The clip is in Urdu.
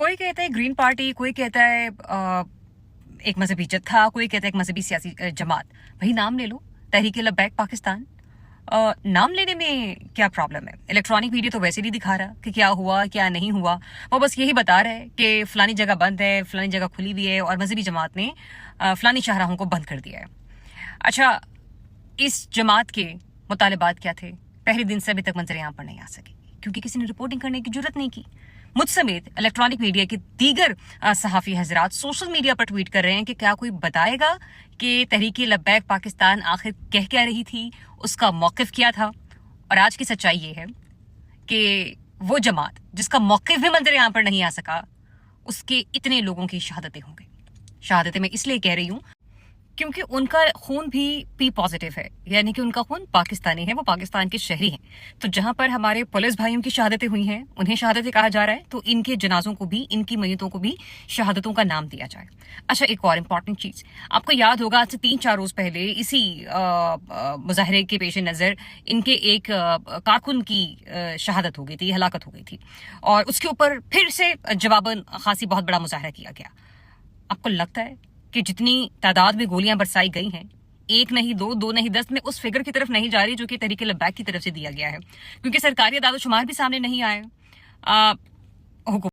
کوئی کہتا ہے گرین پارٹی، کوئی کہتا ہے ایک مذہبی جتھا، کوئی کہتا ہے ایک مذہبی سیاسی جماعت. بھائی نام لے لو، تحریک لبیک پاکستان. نام لینے میں کیا پرابلم ہے؟ الیکٹرانک میڈیا تو ویسے نہیں دکھا رہا کہ کیا ہوا کیا نہیں ہوا، وہ بس یہی بتا رہا ہے کہ فلانی جگہ بند ہے، فلانی جگہ کھلی ہوئی ہے، اور مذہبی جماعت نے فلانی شاہراہوں کو بند کر دیا ہے. اچھا، اس جماعت کے مطالبات کیا تھے؟ پہلے دن سے ابھی تک منظر عام پر نہیں آ سکے کیونکہ کسی نے رپورٹنگ کرنے کی جرت نہیں کی. مجھ سمیت الیکٹرانک میڈیا کے دیگر صحافی حضرات سوشل میڈیا پر ٹویٹ کر رہے ہیں کہ کیا کوئی بتائے گا کہ تحریک لبیک پاکستان آخر کہہ کیا رہی تھی، اس کا موقف کیا تھا. اور آج کی سچائی یہ ہے کہ وہ جماعت جس کا موقف بھی منظر عام پر نہیں آ سکا، اس کے اتنے لوگوں کی شہادتیں ہوں گی. شہادتیں میں اس لیے کہہ رہی ہوں کیونکہ ان کا خون بھی پی پازیٹیو ہے، یعنی کہ ان کا خون پاکستانی ہے، وہ پاکستان کے شہری ہیں. تو جہاں پر ہمارے پولیس بھائیوں کی شہادتیں ہوئی ہیں انہیں شہادتیں کہا جا رہا ہے، تو ان کے جنازوں کو بھی، ان کی میتوں کو بھی شہادتوں کا نام دیا جائے. اچھا، ایک اور امپورٹنٹ چیز آپ کو یاد ہوگا، آج سے 3-4 روز پہلے اسی مظاہرے کے پیش نظر ان کے ایک کارکن کی شہادت ہو گئی تھی، ہلاکت ہو گئی تھی، اور اس کے اوپر پھر سے جواباً خاصی بہت بڑا مظاہرہ کیا گیا. آپ کو لگتا ہے کہ جتنی تعداد میں گولیاں برسائی گئی ہیں، 1 نہیں 2، 2 نہیں 10، میں اس فگر کی طرف نہیں جا رہی جو کہ تحریک لبیک کی طرف سے دیا گیا ہے، کیونکہ سرکاری اعداد و شمار بھی سامنے نہیں آئے. حکومت